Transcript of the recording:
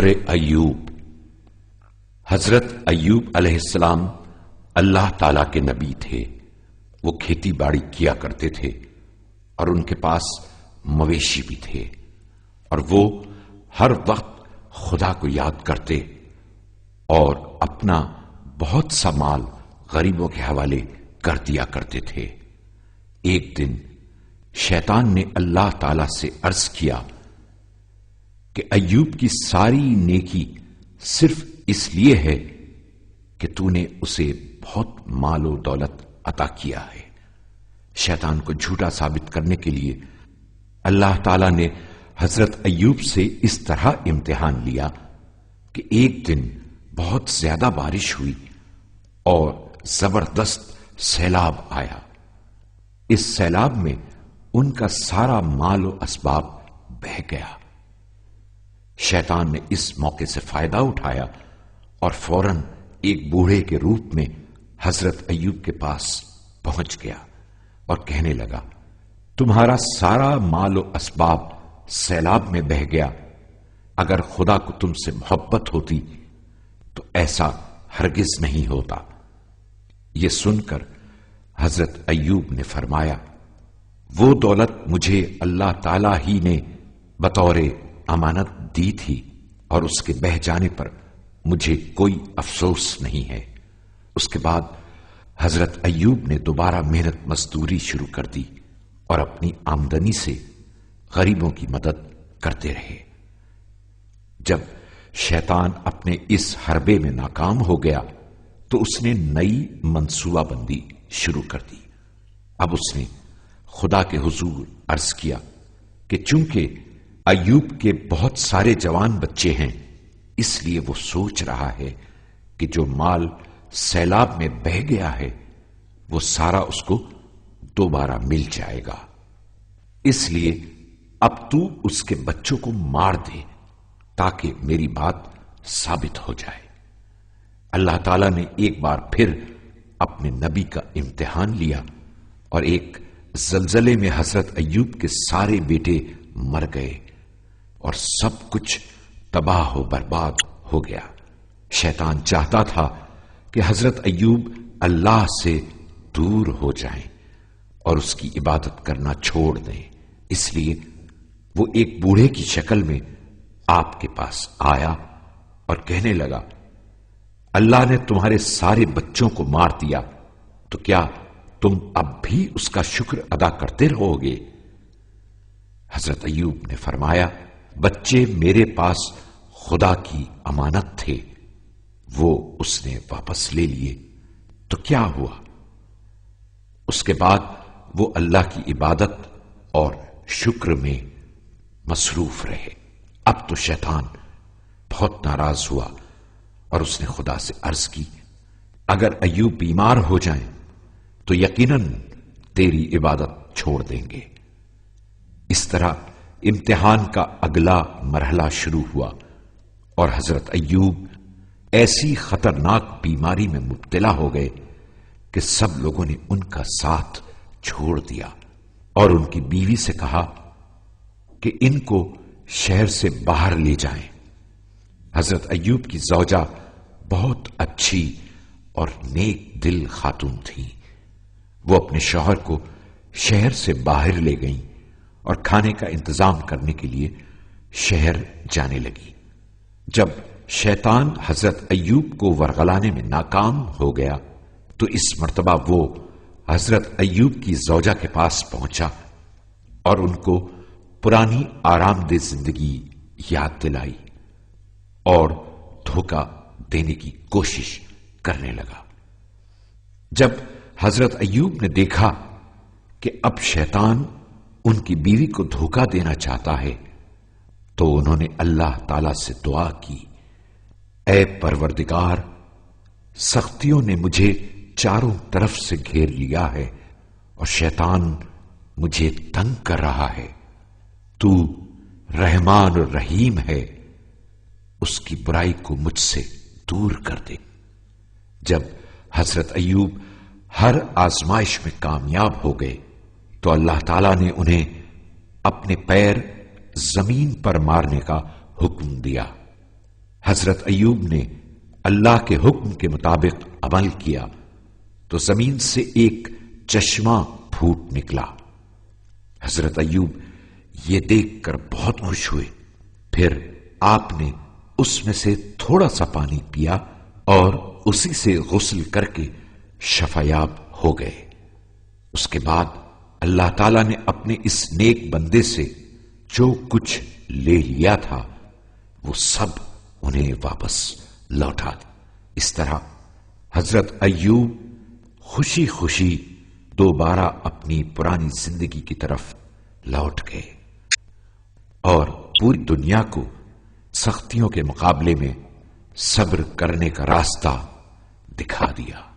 صبر ایوب۔ حضرت ایوب علیہ السلام اللہ تعالی کے نبی تھے۔ وہ کھیتی باڑی کیا کرتے تھے اور ان کے پاس مویشی بھی تھے، اور وہ ہر وقت خدا کو یاد کرتے اور اپنا بہت سا مال غریبوں کے حوالے کر دیا کرتے تھے۔ ایک دن شیطان نے اللہ تعالی سے عرض کیا کہ ایوب کی ساری نیکی صرف اس لیے ہے کہ تو نے اسے بہت مال و دولت عطا کیا ہے۔ شیطان کو جھوٹا ثابت کرنے کے لیے اللہ تعالی نے حضرت ایوب سے اس طرح امتحان لیا کہ ایک دن بہت زیادہ بارش ہوئی اور زبردست سیلاب آیا۔ اس سیلاب میں ان کا سارا مال و اسباب بہہ گیا۔ شیطان نے اس موقع سے فائدہ اٹھایا اور فوراً ایک بوڑھے کے روپ میں حضرت ایوب کے پاس پہنچ گیا اور کہنے لگا، تمہارا سارا مال و اسباب سیلاب میں بہہ گیا، اگر خدا کو تم سے محبت ہوتی تو ایسا ہرگز نہیں ہوتا۔ یہ سن کر حضرت ایوب نے فرمایا، وہ دولت مجھے اللہ تعالی ہی نے بطور امانت دی تھی اور اس کے بہہ جانے پر مجھے کوئی افسوس نہیں ہے۔ اس کے بعد حضرت ایوب نے دوبارہ محنت مزدوری شروع کر دی اور اپنی آمدنی سے غریبوں کی مدد کرتے رہے۔ جب شیطان اپنے اس حربے میں ناکام ہو گیا تو اس نے نئی منصوبہ بندی شروع کر دی۔ اب اس نے خدا کے حضور عرض کیا کہ چونکہ ایوب کے بہت سارے جوان بچے ہیں، اس لیے وہ سوچ رہا ہے کہ جو مال سیلاب میں بہہ گیا ہے وہ سارا اس کو دوبارہ مل جائے گا، اس لیے اب تو اس کے بچوں کو مار دے تاکہ میری بات ثابت ہو جائے۔ اللہ تعالیٰ نے ایک بار پھر اپنے نبی کا امتحان لیا اور ایک زلزلے میں حضرت ایوب کے سارے بیٹے مر گئے اور سب کچھ تباہ و برباد ہو گیا۔ شیطان چاہتا تھا کہ حضرت ایوب اللہ سے دور ہو جائیں اور اس کی عبادت کرنا چھوڑ دیں، اس لیے وہ ایک بوڑھے کی شکل میں آپ کے پاس آیا اور کہنے لگا، اللہ نے تمہارے سارے بچوں کو مار دیا تو کیا تم اب بھی اس کا شکر ادا کرتے رہو گے؟ حضرت ایوب نے فرمایا، بچے میرے پاس خدا کی امانت تھے، وہ اس نے واپس لے لیے تو کیا ہوا؟ اس کے بعد وہ اللہ کی عبادت اور شکر میں مصروف رہے۔ اب تو شیطان بہت ناراض ہوا اور اس نے خدا سے عرض کی، اگر ایوب بیمار ہو جائیں تو یقیناً تیری عبادت چھوڑ دیں گے۔ اس طرح امتحان کا اگلا مرحلہ شروع ہوا اور حضرت ایوب ایسی خطرناک بیماری میں مبتلا ہو گئے کہ سب لوگوں نے ان کا ساتھ چھوڑ دیا اور ان کی بیوی سے کہا کہ ان کو شہر سے باہر لے جائیں۔ حضرت ایوب کی زوجہ بہت اچھی اور نیک دل خاتون تھی۔ وہ اپنے شوہر کو شہر سے باہر لے گئیں اور کھانے کا انتظام کرنے کے لیے شہر جانے لگی۔ جب شیطان حضرت ایوب کو ورغلانے میں ناکام ہو گیا تو اس مرتبہ وہ حضرت ایوب کی زوجہ کے پاس پہنچا اور ان کو پرانی آرام دہ زندگی یاد دلائی اور دھوکہ دینے کی کوشش کرنے لگا۔ جب حضرت ایوب نے دیکھا کہ اب شیطان ان کی بیوی کو دھوکہ دینا چاہتا ہے تو انہوں نے اللہ تعالی سے دعا کی، اے پروردگار، سختیوں نے مجھے چاروں طرف سے گھیر لیا ہے اور شیطان مجھے تنگ کر رہا ہے، تو رحمان اور رحیم ہے، اس کی برائی کو مجھ سے دور کر دے۔ جب حضرت ایوب ہر آزمائش میں کامیاب ہو گئے تو اللہ تعالیٰ نے انہیں اپنے پیر زمین پر مارنے کا حکم دیا حضرت ایوب نے اللہ کے حکم کے مطابق عمل کیا تو زمین سے ایک چشمہ پھوٹ نکلا۔ حضرت ایوب یہ دیکھ کر بہت خوش ہوئے، پھر آپ نے اس میں سے تھوڑا سا پانی پیا اور اسی سے غسل کر کے شفایاب ہو گئے۔ اس کے بعد اللہ تعالیٰ نے اپنے اس نیک بندے سے جو کچھ لے لیا تھا وہ سب انہیں واپس لوٹا دیا۔ اس طرح حضرت ایوب خوشی خوشی دوبارہ اپنی پرانی زندگی کی طرف لوٹ گئے اور پوری دنیا کو سختیوں کے مقابلے میں صبر کرنے کا راستہ دکھا دیا۔